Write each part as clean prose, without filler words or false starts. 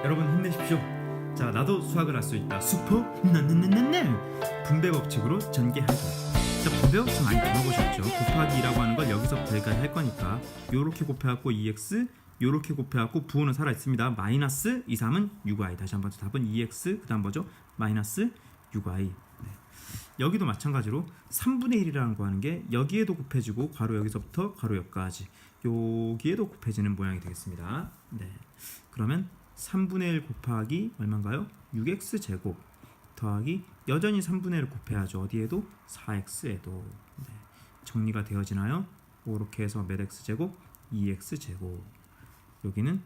여러분 힘내십시오. 자, 나도 수학을 할 수 있다. 슈퍼 나나나나나 분배 법칙으로 전개하기. 자, 분배 법칙 많이 들어보셨죠? 곱하기 2라고 하는 걸 여기서부터 여기까지 할 거니까 요렇게 곱해갖고 2x, 요렇게 곱해갖고 부호는 살아 있습니다. 마이너스 2, 3은 6y. 다시 한번 답은 2x, 그 다음 뭐죠? 마이너스 6y. 네. 여기도 마찬가지로 3분의 1이라는 거 하는 게 여기에도 곱해지고 괄호 여기서부터 괄호 여기까지 여기에도 곱해지는 모양이 되겠습니다. 네. 그러면 3분의 1 곱하기 얼마인가요? 6x 제곱 더하기 여전히 3분의 1 곱해야죠. 어디에도? 4x에도. 네. 정리가 되어지나요? 이렇게 해서 몇 x 제곱? 2x 제곱. 여기는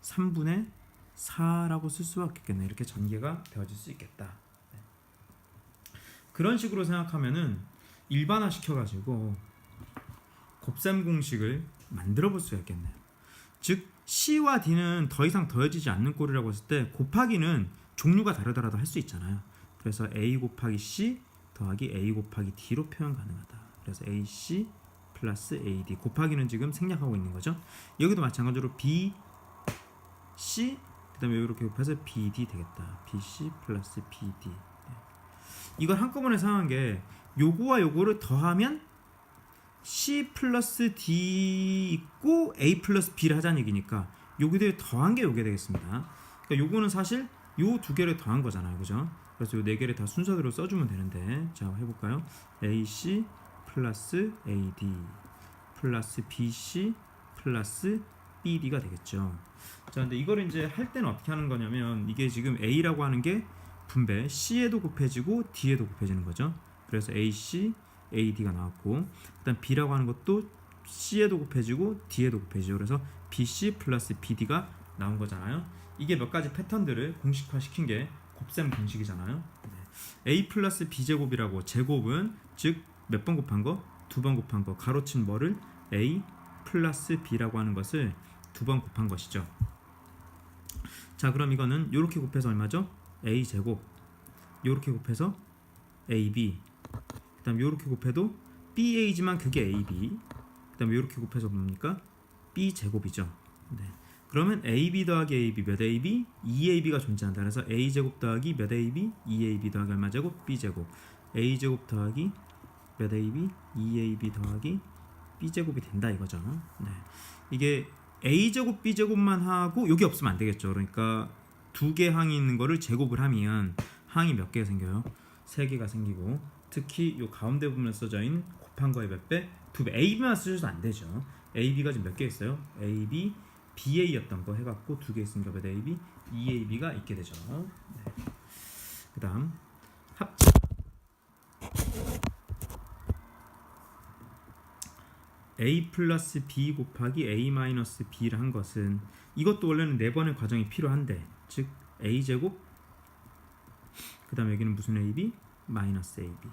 3분의 4라고 쓸 수가 있겠네. 이렇게 전개가 되어질 수 있겠다. 네. 그런 식으로 생각하면은 일반화 시켜가지고 곱셈 공식을 만들어 볼 수가 있겠네요. 즉 C와 D는 더 이상 더해지지 않는 꼴이라고 했을 때 곱하기는 종류가 다르더라도 할 수 있잖아요. 그래서 A 곱하기 C 더하기 A 곱하기 D로 표현 가능하다. 그래서 AC 플러스 AD. 곱하기는 지금 생략하고 있는 거죠. 여기도 마찬가지로 B, C 그 다음에 이렇게 곱해서 BD 되겠다. BC 플러스 BD. 이걸 한꺼번에 생각한 게 요거와 요거를 더하면 C 플러스 D 있고 A 플러스 B를 하자는 얘기니까 요기들 더한 게 요게 되겠습니다. 그러니까 요거는 사실 요 두 개를 더한 거잖아요. 그죠? 그래서 요 네 개를 다 순서대로 써주면 되는데, 자 해볼까요? AC 플러스 AD 플러스 BC 플러스 BD가 되겠죠. 자, 근데 이거를 이제 할 때는 어떻게 하는 거냐면, 이게 지금 A라고 하는 게 분배 C에도 곱해지고 D에도 곱해지는 거죠. 그래서 AC AD가 나왔고, 일단 B라고 하는 것도 C에도 곱해지고 D에도 곱해지죠. 그래서 BC 플러스 BD가 나온 거잖아요. 이게 몇 가지 패턴들을 공식화 시킨 게 곱셈 공식이잖아요. 네. A 플러스 B 제곱이라고, 제곱은 즉 몇 번 곱한 거? 두 번 곱한 거. 가로친 뭐를? A 플러스 B라고 하는 것을 두 번 곱한 것이죠. 자, 그럼 이거는 이렇게 곱해서 얼마죠? A 제곱. 이렇게 곱해서 AB. 그다음 요렇게 곱해도 BA지만 그게 AB. 그다음에 요렇게 곱해서 뭡니까? B 제곱이죠. 네. 그러면 AB 더하기 AB 몇 AB? 2AB가 존재한다. 그래서 A 제곱 더하기 몇 AB? 2AB 더하기 얼마 제곱? B 제곱. A 제곱 더하기 몇 AB? 2AB 더하기 B 제곱이 된다 이거죠. 네. 이게 A 제곱 B 제곱만 하고 여기 없으면 안 되겠죠. 그러니까 두 개 항이 있는 거를 제곱을 하면 항이 몇 개가 생겨요? 3개가 생기고, 특히 요 가운데 부분에 써져 있는 곱한 거에 몇 배? 2배. AB만 쓰셔도 안 되죠. AB가 지금 몇 개 있어요? AB, BA였던 거 해갖고 2개 있으니까 몇 AB? 2AB가 있게 되죠. 네. 그 다음 합 A 플러스 B 곱하기 A 마이너스 B를 한 것은, 이것도 원래는 4번의 과정이 필요한데, 즉 A 제곱, 그 다음 여기는 무슨 AB? 마이너스 AB.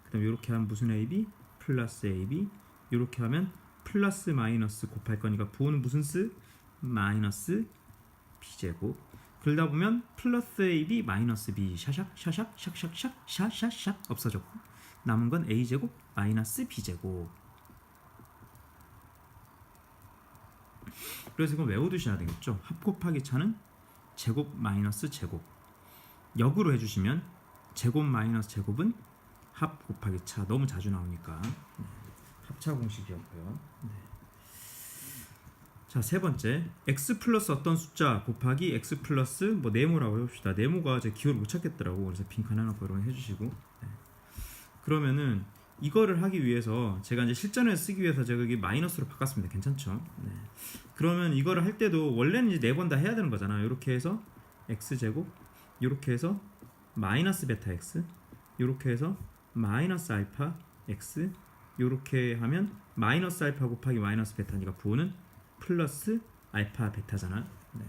그 다음 이렇게 하면 무슨 AB? 플러스 AB. 이렇게 하면 플러스 마이너스 곱할 거니까 부호는 무슨 스? 마이너스 B제곱. 그러다 보면 플러스 AB 마이너스 B 샤샥 샤샥 샥샥샥 샤샤샥 없어졌고, 남은 건 A제곱 마이너스 B제곱. 그래서 이건 외워두셔야 되겠죠. 합 곱하기 차는 제곱 마이너스 제곱. 역으로 해주시면 제곱 마이너스 제곱은 합 곱하기 차. 너무 자주 나오니까. 네. 합차 공식이었고요. 네. 자, 세 번째, x 플러스 어떤 숫자 곱하기 x 플러스 뭐 네모라고 해봅시다. 네모가 제 기호를 못 찾겠더라고. 그래서 빈칸 하나 이런 거 해주시고. 네. 그러면은 이거를 하기 위해서 제가 이제 실전에 쓰기 위해서 제가 여기 마이너스로 바꿨습니다. 괜찮죠? 네. 그러면 이거를 할 때도 원래는 이제 4번 다 해야 되는 거잖아요. 이렇게 해서 x 제곱, 이렇게 해서 마이너스 베타 x, 이렇게 해서 마이너스 알파 x, 이렇게 하면 마이너스 알파 곱하기 마이너스 베타니까 부호는 플러스 알파 베타잖아. 네.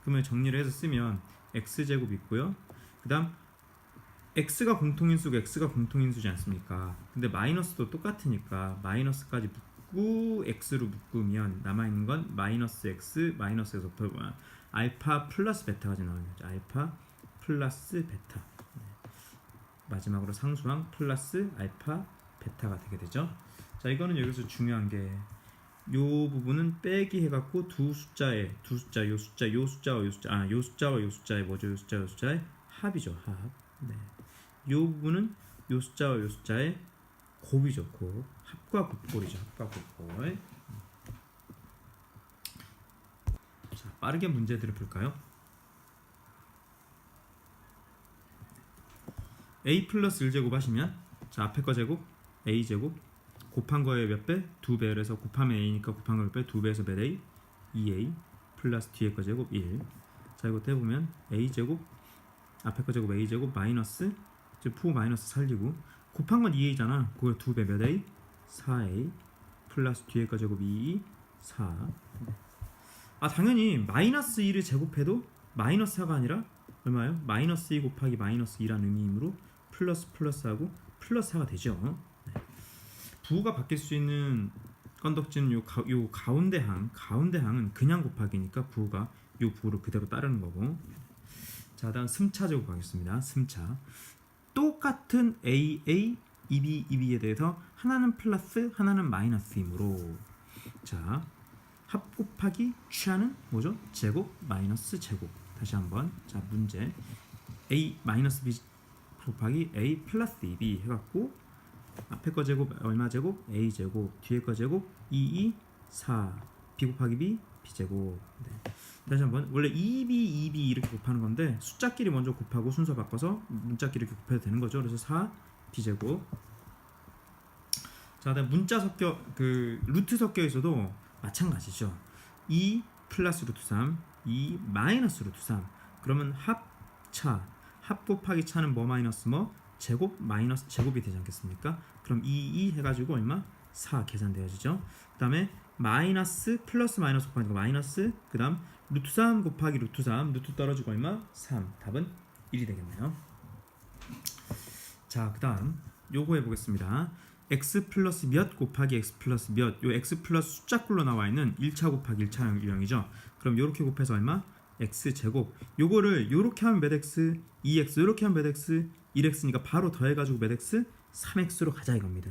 그러면 정리를 해서 쓰면 x 제곱 있고요. 그 다음 x가 공통인수고 x가 공통인수지 않습니까? 근데 마이너스도 똑같으니까 마이너스까지 묶고 x로 묶으면 남아있는 건 마이너스 x 마이너스에서 보면 알파 플러스 베타가 나오는 거죠. 알파 플러스 베타. 네. 마지막으로 상수항 플러스 알파 베타가 되게 되죠. 자, 이거는 여기서 중요한 게 요 부분은 빼기 해갖고 두 숫자의 요 숫자와 요 숫자와 요 숫자의 뭐죠? 요 숫자의 합이죠. 합. 네. 요 부분은 요 숫자와 요 숫자의 곱이죠. 곱. 합과 곱골이죠. 합과 곱골. 자, 빠르게 문제들을 볼까요? a 플러스 1제곱 하시면 자, 앞에 거 제곱 a제곱 곱한 거에 몇 배? 2배. 그래서 곱하면 a니까 곱한 거 몇 배? 2배에서 몇 a? 2a 플러스 뒤에 거 제곱 1. 자, 이거 해보면 a제곱 앞에 거 제곱 a제곱 마이너스 이제 푸 마이너스 살리고 곱한 건 2a잖아. 그걸 2배 몇 a? 4a 플러스 뒤에 거 제곱 2, 4. 아, 당연히 마이너스 2를 제곱해도 마이너스 4가 아니라 얼마예요? 마이너스 2 곱하기 마이너스 2라는 의미이므로 플러스 플러스하고 플러스 4가 되죠. 네. 부호가 바뀔 수 있는 건덕지는 요 가운데 항은 그냥 곱하기니까 부호가 요 부호를 그대로 따르는 거고. 자, 다음 승차 제곱 가겠습니다. 승차. 똑같은 AA, EB에 대해서 하나는 플러스 하나는 마이너스이므로 자, 합 곱하기 취하는 뭐죠? 제곱 마이너스 제곱. 다시 한번 자, 문제 A 마이너스 B 곱하기 A 플러스 2B 해갖고 앞에 거 제곱 얼마 제곱? A 제곱 뒤에 거 제곱 2, 4 B 곱하기 B B제곱. 네. 다시 한번 원래 2B 이렇게 곱하는 건데 숫자끼리 먼저 곱하고 순서 바꿔서 문자끼리 이렇게 곱해도 되는 거죠. 그래서 4 B제곱. 자, 다음 문자 섞여 루트 섞여 있어도 마찬가지죠. 2 플러스 루트 3 2 마이너스 루트 3 그러면 합 곱하기 차는 뭐 마이너스 뭐 제곱 마이너스 제곱이 되지 않겠습니까? 그럼 2 해가지고 얼마? 4 계산되어지죠. 그 다음에 마이너스 플러스 마이너스 곱하니까 마이너스 그 다음 루트 3 곱하기 루트 3 루트 떨어지고 얼마? 3 답은 1이 되겠네요. 자, 그 다음 요거 해보겠습니다. x 플러스 몇 곱하기 x 플러스 몇. 요 x 플러스 숫자꼴로 나와 있는 1차 곱하기 1차 유형이죠. 그럼 요렇게 곱해서 얼마? x 제곱. 요거를 요렇게 하면 몇 x? 2x. 요렇게 하면 몇 x? 1x니까 바로 더해가지고 몇 x? 3x로 가자 이겁니다.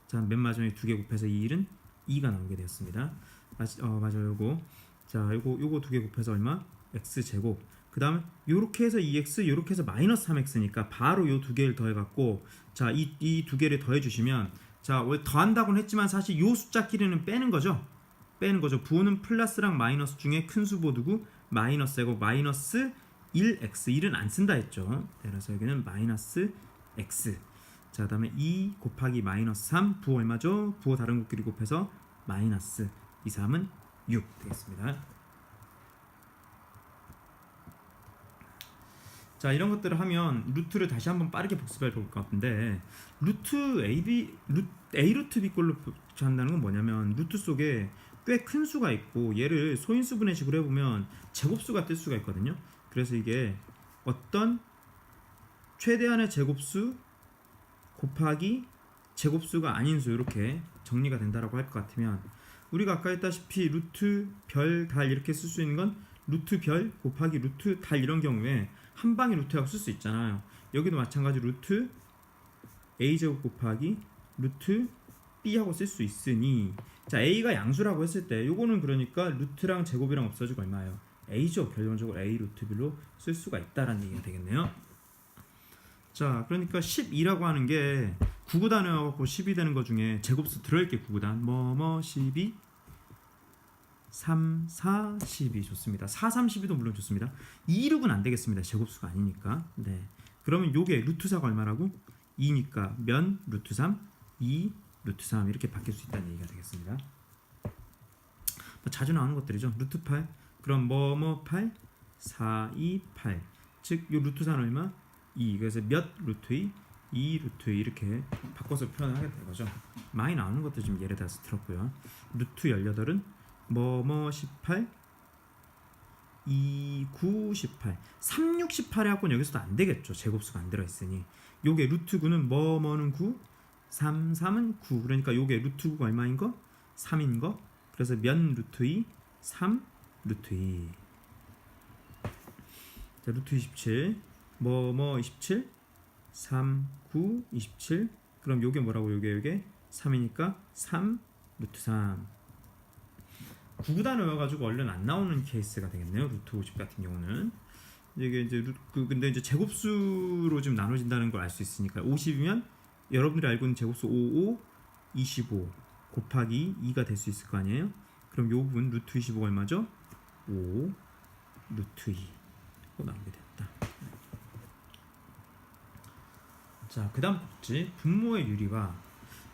자, 맨 마지막에 두 개 곱해서 2는 2가 나오게 되었습니다. 맞아요. 요거. 자, 요거 두 개 곱해서 얼마? x 제곱. 그 다음에 요렇게 해서 2x 요렇게 해서 마이너스 3x니까 바로 요 두 개를 더해갖고 자, 이 두 개를 더해주시면 자, 원래 더한다고는 했지만 사실 요 숫자끼리는 빼는 거죠. 부호는 플러스랑 마이너스 중에 큰 수보 두고 마이너스고 마이너스 1x 1은 안 쓴다 했죠. 그래서 여기는 마이너스 x. 자, 그다음에 2 곱하기 마이너스 3 부호 얼마죠? 부호 다른 것끼리 곱해서 마이너스 2, 3은 6 되겠습니다. 자, 이런 것들을 하면 루트를 다시 한번 빠르게 복습해 볼 것 같은데 루트 A 루트 B 꼴로 한다는 건 뭐냐면 루트 속에 꽤 큰 수가 있고 얘를 소인수분해 식으로 해보면 제곱수가 뜰 수가 있거든요. 그래서 이게 어떤 최대한의 제곱수 곱하기 제곱수가 아닌 수 이렇게 정리가 된다라고 할 것 같으면 우리가 아까 했다시피 루트 별 달 이렇게 쓸 수 있는 건 루트 별 곱하기 루트 달 이런 경우에 한 방에 루트하고 쓸 수 있잖아요. 여기도 마찬가지 루트 a제곱 곱하기 루트 b하고 쓸 수 있으니 자, a가 양수라고 했을 때 요거는 그러니까 루트랑 제곱이랑 없어지고 얼마예요? a죠. 결론적으로 a 루트 b로 쓸 수가 있다라는 얘기가 되겠네요. 자, 그러니까 12라고 하는 게 9구단하고 12 되는 거 중에 제곱수 들어있게 9구단 12 3, 4, 12 좋습니다. 4, 3, 12도 물론 좋습니다. 2, 6은 안 되겠습니다. 제곱수가 아니니까. 네. 그러면 요게 루트 4가 얼마라고? 2니까 면 루트 3, 2 루트 3 이렇게 바뀔 수 있다는 얘기가 되겠습니다. 자주 나오는 것들이죠. 루트 8 그럼 8 4, 2, 8 즉 요 루트 4는 얼마? 2 그래서 몇 루트 2 루트 2 이렇게 바꿔서 표현하게 된 거죠. 많이 나오는 것들 좀 예를 들어서 들었고요. 루트 18은 18 2, 9, 18 3, 6, 18에 갖고는 여기서도 안 되겠죠. 제곱수가 안 들어있으니 요게 루트 9는 뭐는 9 3, 3은 9 그러니까 요게 루트 9가 얼마인 거? 3인 거 그래서 면 루트 2 3 루트 2 자, 루트 27 27 3, 9, 27 그럼 요게 뭐라고 요게 3이니까 3 루트 3 구구단어여가지고 얼른 안 나오는 케이스가 되겠네요. 루트 50 같은 경우는 이게 이제 근데 이제 제곱수로 좀 나눠진다는 걸 알 수 있으니까 50이면 여러분들이 알고 있는 제곱수 55, 25 곱하기 2가 될 수 있을 거 아니에요? 그럼 요 부분 루트 25가 얼마죠? 5 루트 2 나오게 됐다. 자, 그 다음 꼭지 분모의 유리화.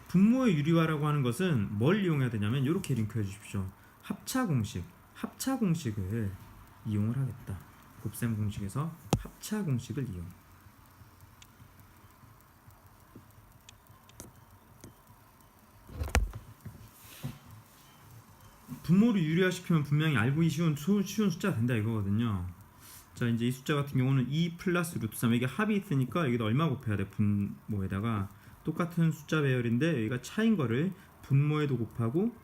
분모의 유리화라고 하는 것은 뭘 이용해야 되냐면 이렇게 링크해 주십시오. 합차 공식을 이용을 하겠다. 곱셈 공식에서 합차 공식을 이용. 분모를 유리화시키면 분명히 알기 쉬운 숫자가 된다 이거거든요. 자, 이제 이 숫자 같은 경우는 2 플러스 루트 3 이게 합이 있으니까 여기다 얼마 곱해야 돼? 분모에다가 똑같은 숫자 배열인데 여기가 차인 거를 분모에도 곱하고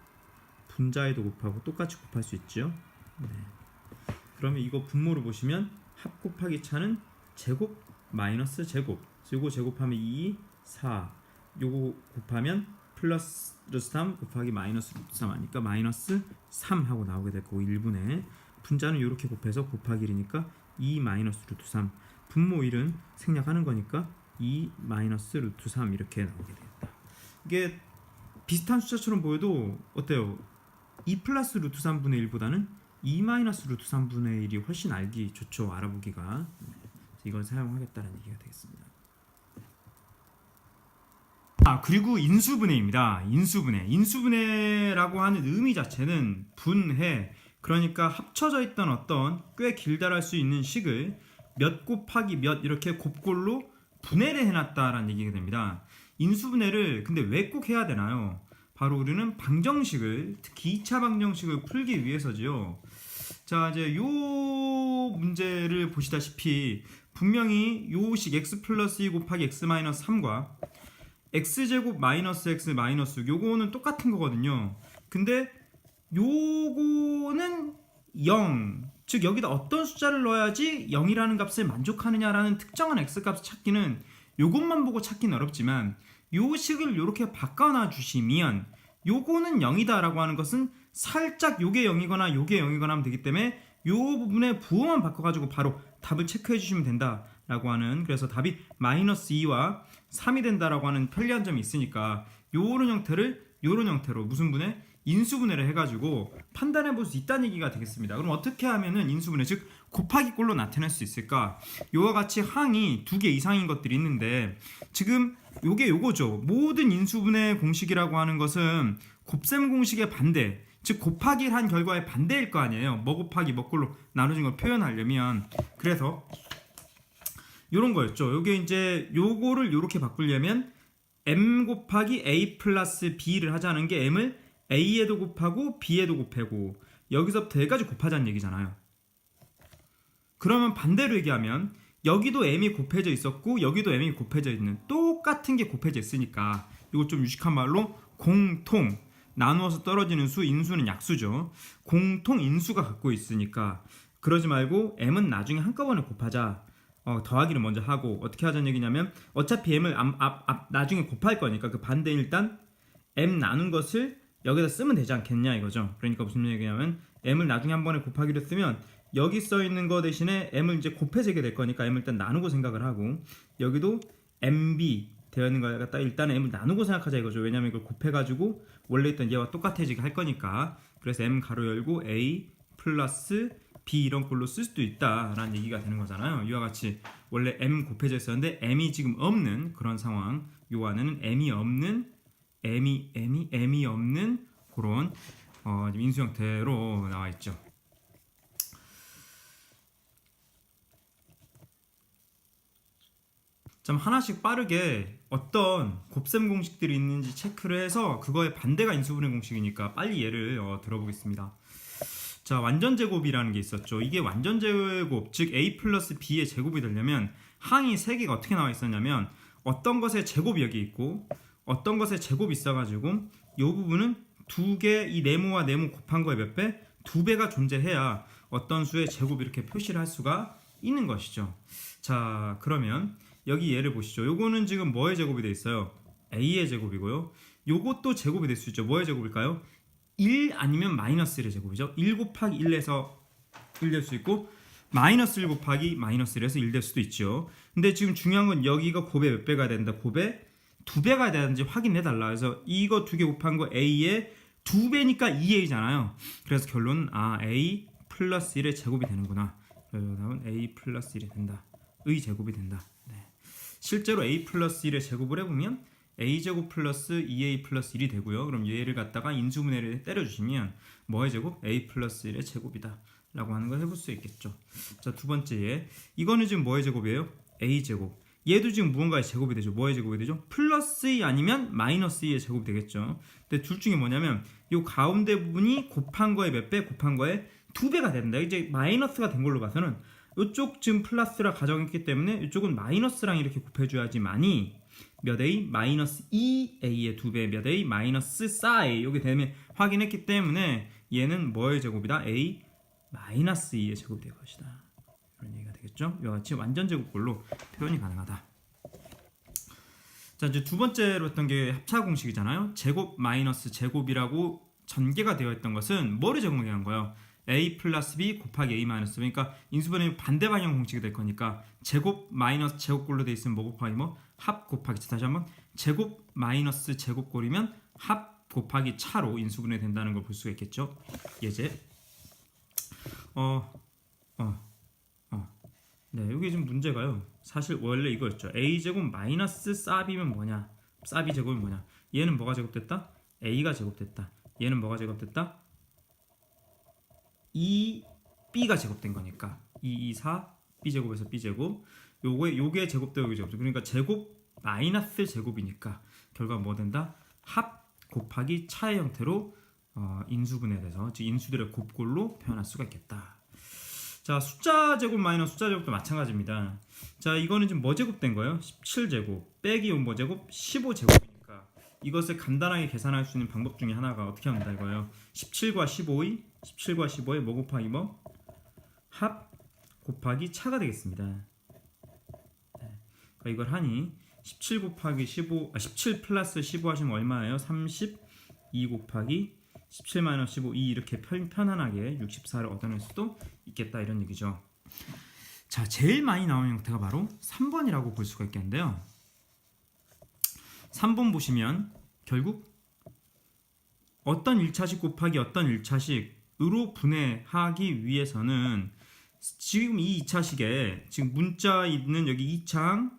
분자에도 곱하고 똑같이 곱할 수 있죠. 네. 그러면 이거 분모를 보시면 합 곱하기 차는 제곱 마이너스 제곱. 그래서 요거 제곱하면 2, 4. 요거 곱하면 플러스 3 곱하기 마이너스 3 하니까 마이너스 3 하고 나오게 될 거고 1분의 분자는 이렇게 곱해서 곱하기 1이니까 2 마이너스 루트 3. 분모 1은 생략하는 거니까 2 마이너스 루트 3 이렇게 나오게 되겠다. 이게 비슷한 숫자처럼 보여도 어때요? 2 플러스 루트 3분의 1보다는 2 마이너스 루트 3분의 1이 훨씬 알기 좋죠. 알아보기가. 이걸 사용하겠다는 얘기가 되겠습니다. 그리고 인수분해입니다. 인수분해라고 하는 의미 자체는 분해, 그러니까 합쳐져 있던 어떤 꽤 길다랄 수 있는 식을 몇 곱하기 몇 이렇게 곱골로 분해를 해놨다라는 얘기가 됩니다. 인수분해를 근데 왜 꼭 해야 되나요? 바로 우리는 방정식을, 특히 2차 방정식을 풀기 위해서지요. 자, 이제 요 문제를 보시다시피 분명히 요 식 x 플러스 2 곱하기 x 마이너스 3과 x제곱 마이너스 x 마이너스 6 요거는 똑같은 거거든요. 근데 요거는 0, 즉 여기다 어떤 숫자를 넣어야지 0이라는 값을 만족하느냐라는 특정한 x값을 찾기는 요것만 보고 찾기는 어렵지만 요 식을 이렇게 바꿔놔 주시면 요거는 0이다 라고 하는 것은 살짝 요게 0이거나 요게 0이거나 하면 되기 때문에 요 부분에 부호만 바꿔가지고 바로 답을 체크해 주시면 된다 라고 하는, 그래서 답이 마이너스 2와 3이 된다라고 하는 편리한 점이 있으니까 요런 형태로 무슨 분해? 인수분해를 해가지고 판단해 볼 수 있다는 얘기가 되겠습니다. 그럼 어떻게 하면은 인수분해, 즉 곱하기 꼴로 나타낼 수 있을까? 요와 같이 항이 2개 이상인 것들이 있는데 지금 요게 요거죠. 모든 인수분해 공식이라고 하는 것은 곱셈 공식의 반대, 즉 곱하기를 한 결과의 반대일 거 아니에요. 뭐 곱하기 뭐 꼴로 나눠진 걸 표현하려면. 그래서 요런 거였죠. 요게 이제 요거를 요렇게 바꾸려면 m 곱하기 a 플러스 b를 하자는 게 m을 a에도 곱하고 b에도 곱하고 여기서부터 여기까지 곱하자는 얘기잖아요. 그러면 반대로 얘기하면 여기도 m이 곱해져 있었고 여기도 m이 곱해져 있는 똑같은 게 곱해져 있으니까 이거 좀 유식한 말로 공통, 나누어서 떨어지는 수, 인수는 약수죠. 공통 인수가 갖고 있으니까 그러지 말고 m은 나중에 한꺼번에 곱하자. 더하기를 먼저 하고 어떻게 하자는 얘기냐면 어차피 m을 나중에 곱할 거니까 그 반대는 일단 m 나눈 것을 여기다 쓰면 되지 않겠냐 이거죠. 그러니까 무슨 얘기냐면 m을 나중에 한 번에 곱하기로 쓰면 여기 써 있는 거 대신에 m을 이제 곱해지게 될 거니까 m을 일단 나누고 생각을 하고 여기도 mb 되어 있는 거 갖다 일단 m을 나누고 생각하자 이거죠. 왜냐면 이걸 곱해가지고 원래 있던 얘와 똑같아지게 할 거니까. 그래서 m 가로 열고 a 플러스 b 이런 꼴로 쓸 수도 있다라는 얘기가 되는 거잖아요. 이와 같이 원래 m 곱해져 있었는데 m이 지금 없는 그런 상황, 요 안에는 m이 없는 그런 인수 형태로 나와 있죠. 좀 하나씩 빠르게 어떤 곱셈 공식들이 있는지 체크를 해서 그거에 반대가 인수분해 공식이니까 빨리 예를 들어보겠습니다. 자, 완전제곱이라는 게 있었죠. 이게 완전제곱, 즉 a 플러스 b의 제곱이 되려면 항이 3개가 어떻게 나와 있었냐면 어떤 것의 제곱이 여기 있고 어떤 것의 제곱이 있어가지고 이 부분은 2개, 이 네모와 네모 곱한 거에 몇 배? 2배가 존재해야 어떤 수의 제곱 이렇게 표시를 할 수가 있는 것이죠. 자, 그러면 여기 예를 보시죠. 요거는 지금 뭐의 제곱이 되어 있어요? a의 제곱이고요. 요것도 제곱이 될 수 있죠. 뭐의 제곱일까요? 1 아니면 마이너스 1의 제곱이죠. 1 곱하기 1에서 1 될 수 있고 마이너스 1 곱하기 마이너스 1에서 1 될 수도 있죠. 근데 지금 중요한 건 여기가 곱의 몇 배가 된다. 곱의 2배가 되는지 확인해달라. 그래서 이거 2개 곱한 거 A의 2배니까 2A잖아요. 그래서 결론은 A 플러스 1의 제곱이 되는구나. 그러면 A 플러스 1이 된다. 의 제곱이 된다. 네. 실제로 A 플러스 1의 제곱을 해보면 A제곱 플러스 2A 플러스 1이 되고요. 그럼 얘를 갖다가 인수분해를 때려주시면 뭐의 제곱? A 플러스 1의 제곱이다 라고 하는 걸 해볼 수 있겠죠. 자, 두 번째 얘. 이거는 지금 뭐의 제곱이에요? A제곱. 얘도 지금 무언가의 제곱이 되죠. 뭐의 제곱이 되죠? 플러스 2 아니면 마이너스 2의 제곱이 되겠죠. 근데 둘 중에 뭐냐면 이 가운데 부분이 곱한 거에 몇 배? 곱한 거에 2배가 된다. 이제 마이너스가 된 걸로 봐서는 이쪽 지금 플러스라 가정했기 때문에 이쪽은 마이너스랑 이렇게 곱해줘야지만이 몇 A? 마이너스 2A의 2배 몇 A? 마이너스 4A 이게 되면 확인했기 때문에 얘는 뭐의 제곱이다? A 마이너스 2의 제곱이 될 것이다. 이런 얘기가 되겠죠. 이와 같이 완전 제곱꼴로 표현이 가능하다. 자, 이제 두 번째로 했던 게 합차 공식이잖아요. 제곱 마이너스 제곱이라고 전개가 되어 있던 것은 뭐를 적용한 거예요? A 플러스 B 곱하기 A 마이너스 B. 그러니까 인수분해 반대 방향 공식이 될 거니까 제곱 마이너스 제곱꼴로 돼 있으면 뭐 곱하기 뭐? 합 곱하기. 다시 한번 제곱 마이너스 제곱꼴이면 합 곱하기 차로 인수분해 된다는 걸 볼 수가 있겠죠. 예제. 네, 여기 지금 문제가요. 사실 원래 이거였죠. A제곱 마이너스 쌉이면 뭐냐? 쌉이 제곱이 뭐냐? 얘는 뭐가 제곱됐다? A가 제곱됐다. 얘는 뭐가 제곱됐다? 2B가 제곱된 거니까 2, 2, 4 B제곱에서 B제곱 요게 제곱되고 요게 제곱되고 그러니까 제곱 마이너스 제곱이니까 결과가 뭐 된다? 합 곱하기 차의 형태로 인수분해돼서 즉 인수들의 곱꼴로 표현할 수가 있겠다. 자, 숫자 제곱 마이너스 숫자 제곱도 마찬가지입니다. 자, 이거는 지금 뭐 제곱된 거예요? 17제곱 빼기 뭐 제곱? 15제곱이니까 이것을 간단하게 계산할 수 있는 방법 중에 하나가 어떻게 합니다 이거예요. 17과 15의 뭐 곱하기 뭐? 합 곱하기 차가 되겠습니다. 네. 그러니까 이걸 하니 17 곱하기 17 플러스 15 하시면 얼마예요? 32 곱하기 17 마이너스 15 이렇게 편안하게 64를 얻어낼 수도 있겠다 이런 얘기죠. 자, 제일 많이 나오는 형태가 바로 3번이라고 볼 수가 있겠는데요. 3번 보시면 결국 어떤 1차식 곱하기 어떤 1차식으로 분해하기 위해서는 지금 이 2차식에 지금 문자 있는 여기 2창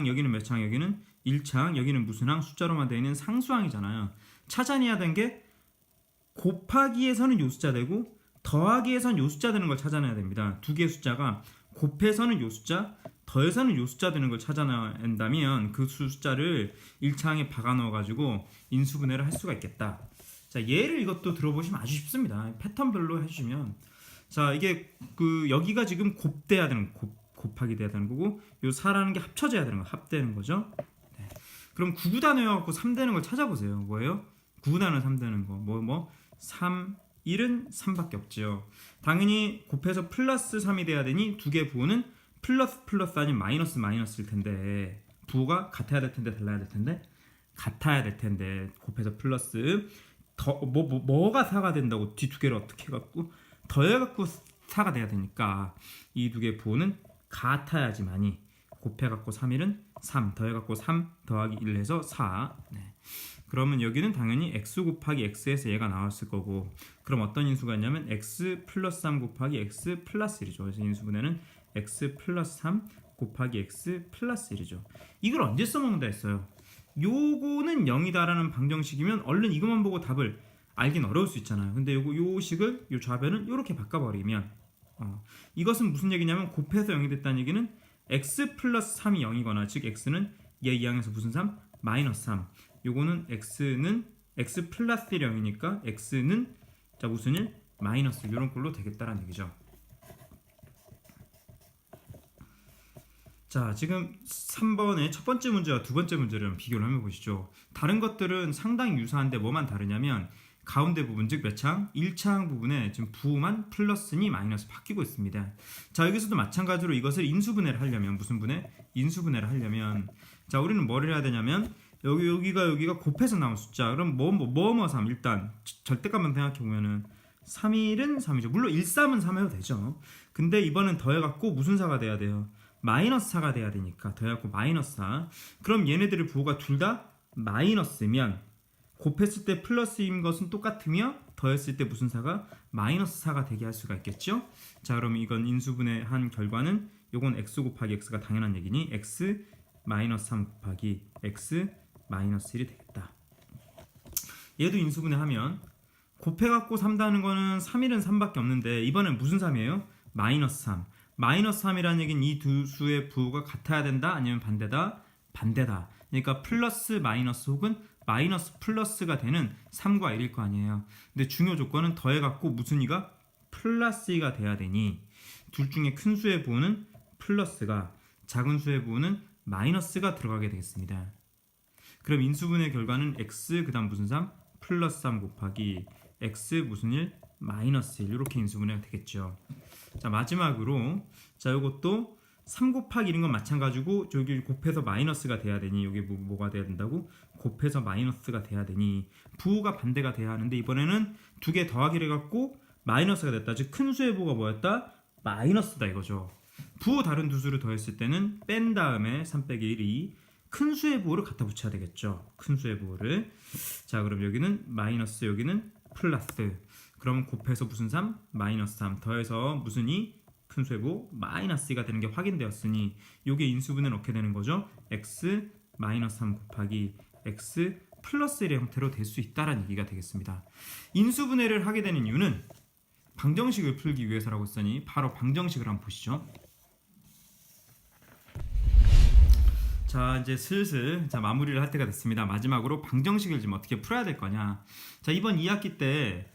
여기는 몇 창? 여기는 1창 여기는 무슨 항? 숫자로만 되어 있는 상수항이잖아요. 찾아내야 되는 게 곱하기에서는 요 숫자 되고 더하기에서는 요 숫자 되는 걸 찾아내야 됩니다. 두 개의 숫자가 곱해서는 요 숫자 더해서는 요 숫자 되는 걸 찾아낸다면 그 숫자를 1창에 박아 넣어 가지고 인수분해를 할 수가 있겠다. 자, 예를 이것도 들어보시면 아주 쉽습니다. 패턴별로 해주시면 자, 이게 여기가 지금 곱돼야 되는 곱하기 돼야 되는 거고 요 4라는 게 합쳐져야 되는 거 합되는 거죠. 네. 그럼 9단위여갖고 3되는 걸 찾아보세요. 뭐예요? 9단위 3되는 거 3 1은 3밖에 없죠. 당연히 곱해서 플러스 3이 돼야 되니 두 개 부호는 플러스 아니면 마이너스일 텐데 부호가 같아야 될 텐데 달라야 될 텐데 같아야 될 텐데 곱해서 플러스 뭐가 4가 된다고 뒤 두 개를 어떻게 해갖고 더해갖고 4가 돼야 되니까 이 두 개 부호는 같아야지만이 곱해갖고 3일은 3 더해갖고 3 더하기 1 해서 4 네. 그러면 여기는 당연히 x 곱하기 x에서 얘가 나왔을 거고 그럼 어떤 인수가 있냐면 x 플러스 3 곱하기 x 플러스 1이죠. 그래서 인수분해는 x 플러스 3 곱하기 x 플러스 1이죠. 이걸 언제 써먹는다 했어요? 요거는 0이다라는 방정식이면 얼른 이것만 보고 답을 알긴 어려울 수 있잖아요. 근데 요 식을 요 좌변을 이렇게 바꿔버리면 이것은 무슨 얘기냐면 곱해서 0이 됐다는 얘기는 x 플러스 3이 0이거나 즉 x는 얘 이항에서 무슨 3? 마이너스 3 요거는 x는 x 플러스 0이니까 x는 자 무슨 1? 마이너스 이런 꼴로 되겠다라는 얘기죠. 자, 지금 3번의 첫 번째 문제와 두 번째 문제를 비교를 한번 보시죠. 다른 것들은 상당히 유사한데 뭐만 다르냐면 가운데 부분 즉 몇 창? 1창 부분에 지금 부호만 플러스니 마이너스 바뀌고 있습니다. 자, 여기서도 마찬가지로 이것을 인수분해를 하려면 무슨 분해? 인수분해를 하려면 자, 우리는 뭐를 해야 되냐면 여기가 곱해서 나온 숫자. 그럼 뭐 3 일단 절대값만 생각해 보면은 3일은 3이죠. 물론 1, 3은 3 해도 되죠. 근데 이번엔 더해갖고 무슨 4가 돼야 돼요? 마이너스 4가 돼야 되니까 더해갖고 마이너스 4. 그럼 얘네들의 부호가 둘 다 마이너스면 곱했을 때 플러스인 것은 똑같으며 더했을 때 무슨 4가 마이너스 4가 되게 할 수가 있겠죠. 자, 그럼 이건 인수분해한 결과는 요건 x 곱하기 x가 당연한 얘기니 x 마이너스 3 곱하기 x 마이너스 1이 되겠다. 얘도 인수분해하면 곱해갖고 3다는 거는 3일은 3밖에 없는데 이번엔 무슨 3이에요? 마이너스 3. 마이너스 3이라는 얘기는 이 두 수의 부호가 같아야 된다? 아니면 반대다? 반대다. 그러니까 플러스 마이너스 혹은 마이너스 플러스가 되는 3과 1일 거 아니에요. 근데 중요 조건은 더해갖고 무슨 2가 플러스 2가 돼야 되니 둘 중에 큰 수의 부호는 플러스가 작은 수의 부호는 마이너스가 들어가게 되겠습니다. 그럼 인수분해 결과는 x 그 다음 무슨 3? 플러스 3 곱하기 x 무슨 1? 마이너스 1 이렇게 인수분해가 되겠죠. 자, 마지막으로 자 요것도 3 곱하기 1인 건 마찬가지고 저기 곱해서 마이너스가 돼야 되니 여기 뭐가 돼야 된다고? 곱해서 마이너스가 돼야 되니 부호가 반대가 돼야 하는데 이번에는 두 개 더하기를 해갖고 마이너스가 됐다. 즉 큰 수의 부호가 뭐였다? 마이너스다 이거죠. 부호 다른 두 수를 더했을 때는 뺀 다음에 3 빼기 1이 큰 수의 부호를 갖다 붙여야 되겠죠. 큰 수의 부호를. 자, 그럼 여기는 마이너스 여기는 플러스. 그럼 곱해서 무슨 3? 마이너스 3 더해서 무슨 2? 큰 수의 부호 마이너스 2가 되는 게 확인되었으니 요게 인수분해는 어떻게 되는 거죠? x 마이너스 3 곱하기 x 플러스 1의 형태로 될 수 있다라는 얘기가 되겠습니다. 인수분해를 하게 되는 이유는 방정식을 풀기 위해서라고 했으니 바로 방정식을 한번 보시죠. 자, 이제 슬슬 마무리를 할 때가 됐습니다. 마지막으로 방정식을 지금 어떻게 풀어야 될 거냐. 자, 이번 2학기 때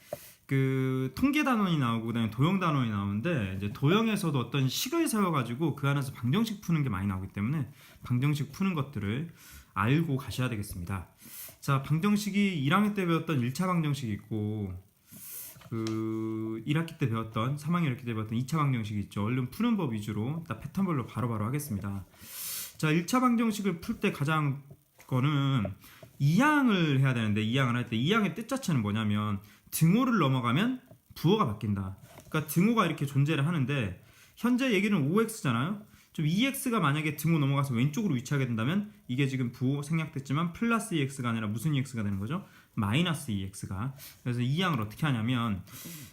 그 통계 단원이 나오고 그다음에 도형 단원이 나오는데 이제 도형에서도 어떤 식을 세워가지고 그 안에서 방정식 푸는 게 많이 나오기 때문에 방정식 푸는 것들을 알고 가셔야 되겠습니다. 자, 방정식이 1학년 때 배웠던 1차 방정식이 있고 그 1학기 때 배웠던 3학년 1학기 때 배웠던 2차 방정식이 있죠. 얼른 푸는 법 위주로 딱 패턴별로 바로바로 하겠습니다. 자, 1차 방정식을 풀 때 가장 거는 2항을 해야 되는데 2항을 할 때 2항의 뜻 자체는 뭐냐면 등호를 넘어가면 부호가 바뀐다. 그러니까 등호가 이렇게 존재를 하는데 현재 얘기는 5x잖아요. 좀 2x가 만약에 등호 넘어가서 왼쪽으로 위치하게 된다면 이게 지금 부호 생략됐지만 플러스 2x가 아니라 무슨 2x가 되는 거죠? 마이너스 2x가. 그래서 2항을 어떻게 하냐면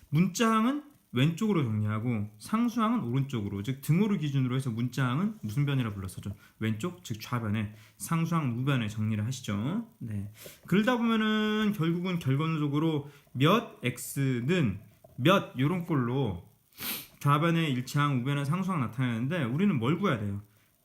문자항은 왼쪽으로 정리하고 상수항은 오른쪽으로, 즉 등호를 기준으로 해서 문자항은 무슨 변이라 불렀었죠? 왼쪽, 즉 좌변에, 상수항 우변에 정리를 하시죠. 네. 그러다 보면은 결국은 결론적으로 몇 x는 몇 이런 꼴로 좌변에 일치항, 우변에 상수항 나타내는데 우리는 뭘 구해야 돼요?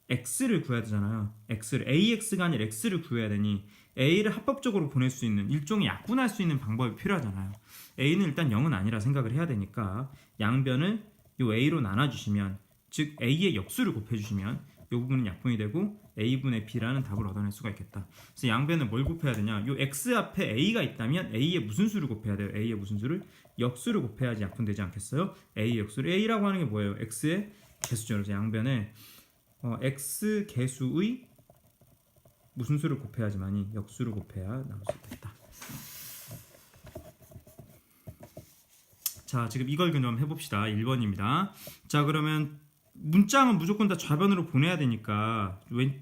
x를 구해야 되잖아요. x를 ax가 아니라 x를 구해야 되니 a를 합법적으로 보낼 수 있는 일종의 약분할 수 있는 방법이 필요하잖아요. a는 일단 0은 아니라 생각을 해야 되니까 양변을 요 a로 나눠주시면, 즉 a의 역수를 곱해주시면 이 부분은 약분이 되고 a분의 b라는 답을 얻어낼 수가 있겠다. 그래서 양변을 뭘 곱해야 되냐? 요 x 앞에 a가 있다면 a의 무슨 수를 곱해야 돼요? a의 무슨 수를? 역수를 곱해야지 약분되지 않겠어요? a의 역수를, a라고 하는 게 뭐예요? x의 개수죠. 그래서 양변에 x 개수의 무슨 수를 곱해야지만이 역수를 곱해야 나올 수 있겠다. 자, 지금 이걸 좀 해봅시다. 1번입니다. 자, 그러면 문자항은 무조건 다 좌변으로 보내야 되니까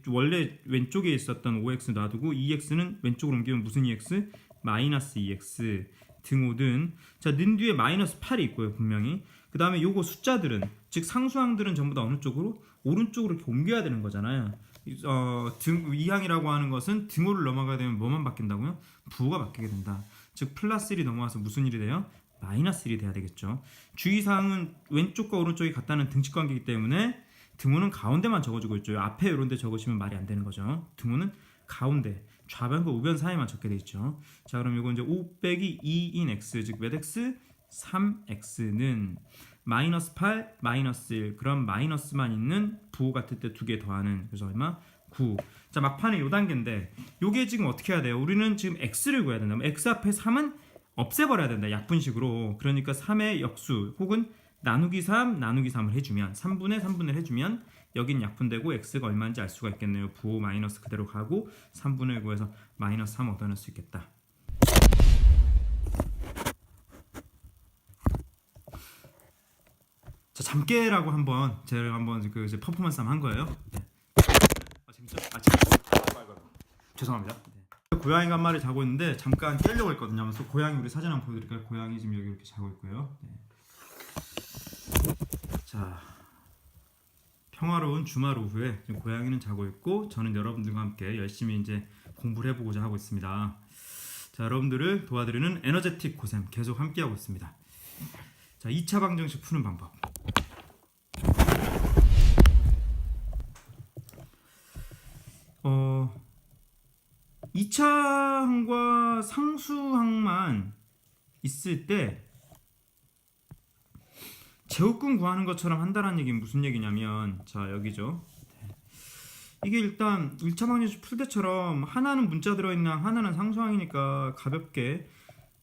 원래 왼쪽에 있었던 5x 놔두고 2x는 왼쪽으로 옮기면 무슨 2x? 마이너스 2x 등호든. 자, 는 뒤에 마이너스 8이 있고요, 분명히. 그 다음에 요거 숫자들은, 즉 상수항들은 전부 다 어느 쪽으로? 오른쪽으로 이렇게 옮겨야 되는 거잖아요. 2항이라고 하는 것은 등호를 넘어가게 되면 뭐만 바뀐다고요? 부호가 바뀌게 된다. 즉 플러스 1이 넘어와서 무슨 일이 돼요? 마이너스 1이 돼야 되겠죠. 주의사항은 왼쪽과 오른쪽이 같다는 등식관계이기 때문에 등호는 가운데만 적어주고 있죠. 앞에 이런 데 적으시면 말이 안 되는 거죠. 등호는 가운데, 좌변과 우변 사이에만 적게 돼 있죠. 자, 그럼 이거 이제 5 빼기 2인 x, 즉 몇 x? 3x는 마이너스 8, 마이너스 1. 그럼 마이너스만 있는 부호 같을 때 두 개 더하는, 그래서 얼마? 9. 자, 막판에 요 단계인데 요게 지금 어떻게 해야 돼요? 우리는 지금 x를 구해야 된다. x 앞에 3은 없애버려야 된다. 약분식으로. 그러니까 3의 역수 혹은 나누기 3 나누기 3을 해주면 3분의 3분의 해주면 여긴 약분되고 x가 얼마인지 알 수가 있겠네요. 부호 마이너스 그대로 가고 3분의 9에서 마이너스 3 얻어낼 수 있겠다. 자, 잠깨라고 한번 제가 한번 그 이제 퍼포먼스 한번 한 거예요. 네. 재밌죠? 죄송합니다. 네. 고양이가 한 마리 자고 있는데 잠깐 깨려고 했거든요. 그래서 고양이 우리 사진 한번 보여드릴까요? 고양이 지금 여기 이렇게 자고 있고요. 네. 자, 평화로운 주말 오후에 지금 고양이는 자고 있고 저는 여러분들과 함께 열심히 이제 공부를 해보고자 하고 있습니다. 자, 여러분들을 도와드리는 에너제틱 고샘 계속 함께 하고 있습니다. 자, 2차 방정식 푸는 방법. 2차 항과 상수항만 있을 때 제곱근 구하는 것처럼 한다는 얘기는 무슨 얘기냐면, 자, 여기죠. 이게 일단 1차 방정식 풀 때처럼 하나는 문자 들어있는 항, 하나는 상수항이니까 가볍게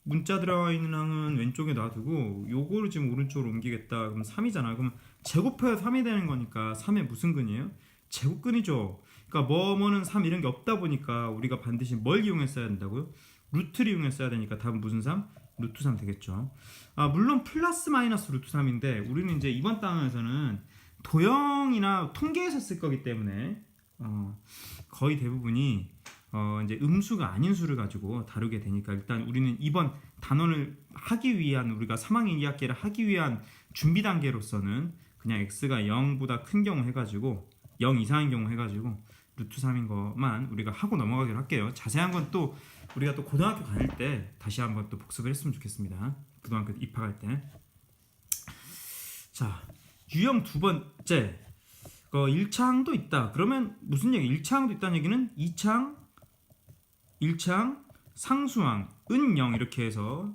문자 들어있는 항은 왼쪽에 놔두고 요거를 지금 오른쪽으로 옮기겠다. 그럼 3이잖아. 그럼 제곱해야 3이 되는 거니까 3의 무슨 근이에요? 제곱근이죠. 그러니까 뭐뭐는 3 이런 게 없다 보니까 우리가 반드시 뭘 이용했어야 된다고요? 루트를 이용했어야 되니까 답은 무슨 3? 루트 3 되겠죠. 물론 플러스 마이너스 루트 3인데 우리는 이제 이번 단원에서는 도형이나 통계에서 쓸 거기 때문에 거의 대부분이 이제 음수가 아닌 수를 가지고 다루게 되니까 일단 우리는 이번 단원을 하기 위한, 우리가 3학년 2학기를 하기 위한 준비 단계로서는 그냥 x가 0보다 큰 경우 해가지고 0 이상인 경우 해가지고 루트 3인 것만 우리가 하고 넘어가기로 할게요. 자세한 건 또 우리가 또 고등학교 다닐 때 다시 한번 또 복습을 했으면 좋겠습니다. 고등학교 입학할 때. 자, 유형 두 번째. 1차 항도 있다. 그러면 무슨 얘기? 1차 항도 있다는 얘기는 2차 항, 1차 항, 상수항, 은 0 이렇게 해서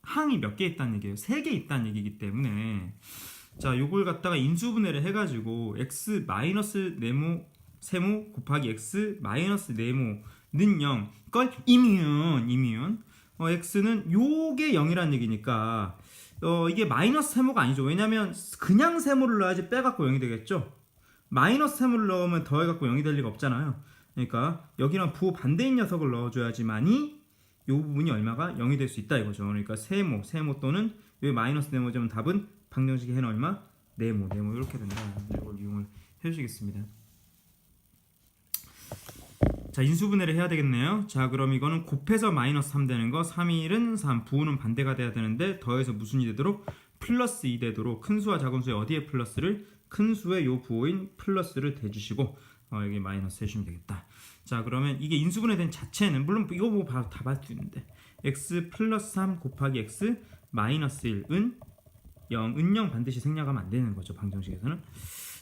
항이 몇 개 있다는 얘기예요. 3개 있다는 얘기이기 때문에 자, 요걸 갖다가 인수분해를 해가지고 x 마이너스 네모 세모 곱하기 x 마이너스 네모는 0 걸 이면 x는 요게 0이라는 얘기니까 이게 마이너스 세모가 아니죠. 왜냐면 그냥 세모를 넣어야지 빼갖고 0이 되겠죠. 마이너스 세모를 넣으면 더해갖고 0이 될 리가 없잖아요. 그러니까 여기랑 부호 반대인 녀석을 넣어줘야지만이 요 부분이 얼마가 0이 될 수 있다 이거죠. 그러니까 세모 또는 여기 마이너스 네모지면 답은 방정식의 해는 얼마? 네모 이렇게 된다. 이걸 이용을 해주시겠습니다. 자, 인수분해를 해야 되겠네요. 자, 그럼 이거는 곱해서 마이너스 3 되는 거, 3일은 3, 부호는 반대가 돼야 되는데 더해서 무슨 이 되도록? 플러스 2 되도록 큰 수와 작은 수에 어디에 플러스를? 큰 수의 요 부호인 플러스를 대주시고 여기 마이너스 해주시면 되겠다. 자, 그러면 이게 인수분해된 자체는 물론 이거 보고 다 할 수 있는데 x 플러스 3 곱하기 x 마이너스 1은 0, 은 0 반드시 생략하면 안 되는 거죠, 방정식에서는.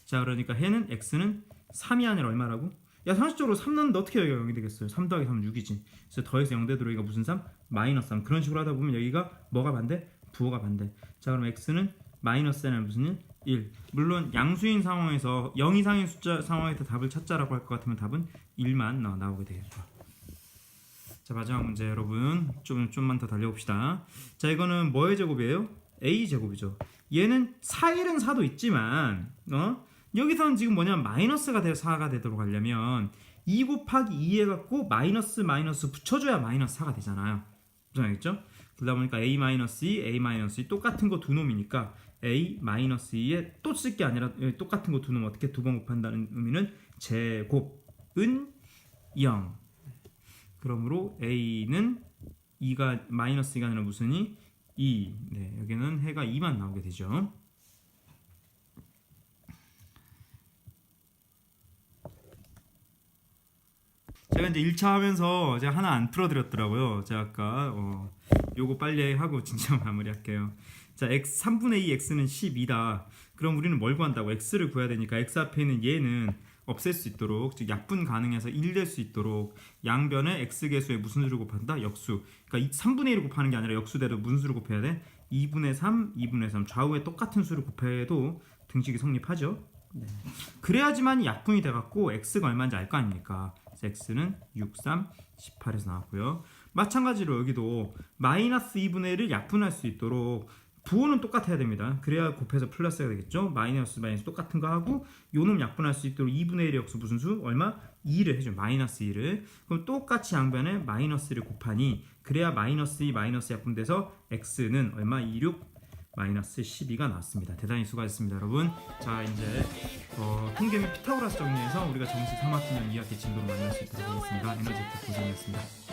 자, 그러니까 해는 x는 3이 아니라 얼마라고? 야, 상식적으로 3 넣는데 어떻게 여기가 0이 되겠어요? 3 더하기 3은 6이지. 그래서 더해서 0 되도록 여기가 무슨 3? 마이너스 3. 그런 식으로 하다 보면 여기가 뭐가 반대? 부호가 반대. 자, 그럼 x는 마이너스 n은 무슨 1? 1. 물론 양수인 상황에서 0 이상인 숫자 상황에서 답을 찾자라고 할 것 같으면 답은 1만 나오게 되겠죠. 자, 마지막 문제 여러분 좀만 더 달려봅시다. 자, 이거는 뭐의 제곱이에요? a 제곱이죠. 얘는 4일은 4도 있지만 여기서는 지금 뭐냐면 마이너스가 돼서 4가 되도록 하려면 2 곱하기 2 해갖고 마이너스 붙여줘야 마이너스 4가 되잖아요. 무슨 알겠죠? 그러다 보니까 a-2 똑같은 거 두 놈이니까 a-2에 또 쓸 게 아니라 똑같은 거 두 놈 어떻게 두 번 곱한다는 의미는 제곱은 0. 그러므로 a는 2가 마이너스 2가 아니라 무슨 2. 네, 여기는 해가 2만 나오게 되죠. 제가 이제 1차 하면서 제가 하나 안 풀어드렸더라고요. 제가 아까 요거 빨리 하고 진짜 마무리할게요. 자, x 3분의 2 x는 12다. 그럼 우리는 뭘 구한다고? x를 구해야 되니까 x 앞에 있는 얘는 없앨 수 있도록, 즉 약분 가능해서 1 될 수 있도록 양변에 x 개수에 무슨 수를 곱한다? 역수. 그러니까 3분의 1을 곱하는 게 아니라 역수대로 무슨 수를 곱해야 돼? 2분의 3, 2분의 3. 좌우에 똑같은 수를 곱해도 등식이 성립하죠. 네. 그래야지만 약분이 돼갖고 x가 얼마인지 알 거 아닙니까? x는 6, 3, 18에서 나왔고요. 마찬가지로 여기도 마이너스 2분의 1을 약분할 수 있도록 부호는 똑같아야 됩니다. 그래야 곱해서 플러스가 되겠죠. 마이너스 똑같은 거 하고 요놈 약분할 수 있도록 2분의 1의 역수 무슨 수? 얼마? 2를 해줘. 마이너스 2를. 그럼 똑같이 양변에 마이너스를 곱하니 그래야 마이너스 2 마이너스 약분돼서 x는 얼마? 26 마이너스 12가 나왔습니다. 대단히 수고하셨습니다, 여러분. 자, 이제 통계 및 피타고라스 정리해서 우리가 정시 3학기년 2학기 진도로 만날 수 있도록 하겠습니다. 에너지틱 고생이었습니다.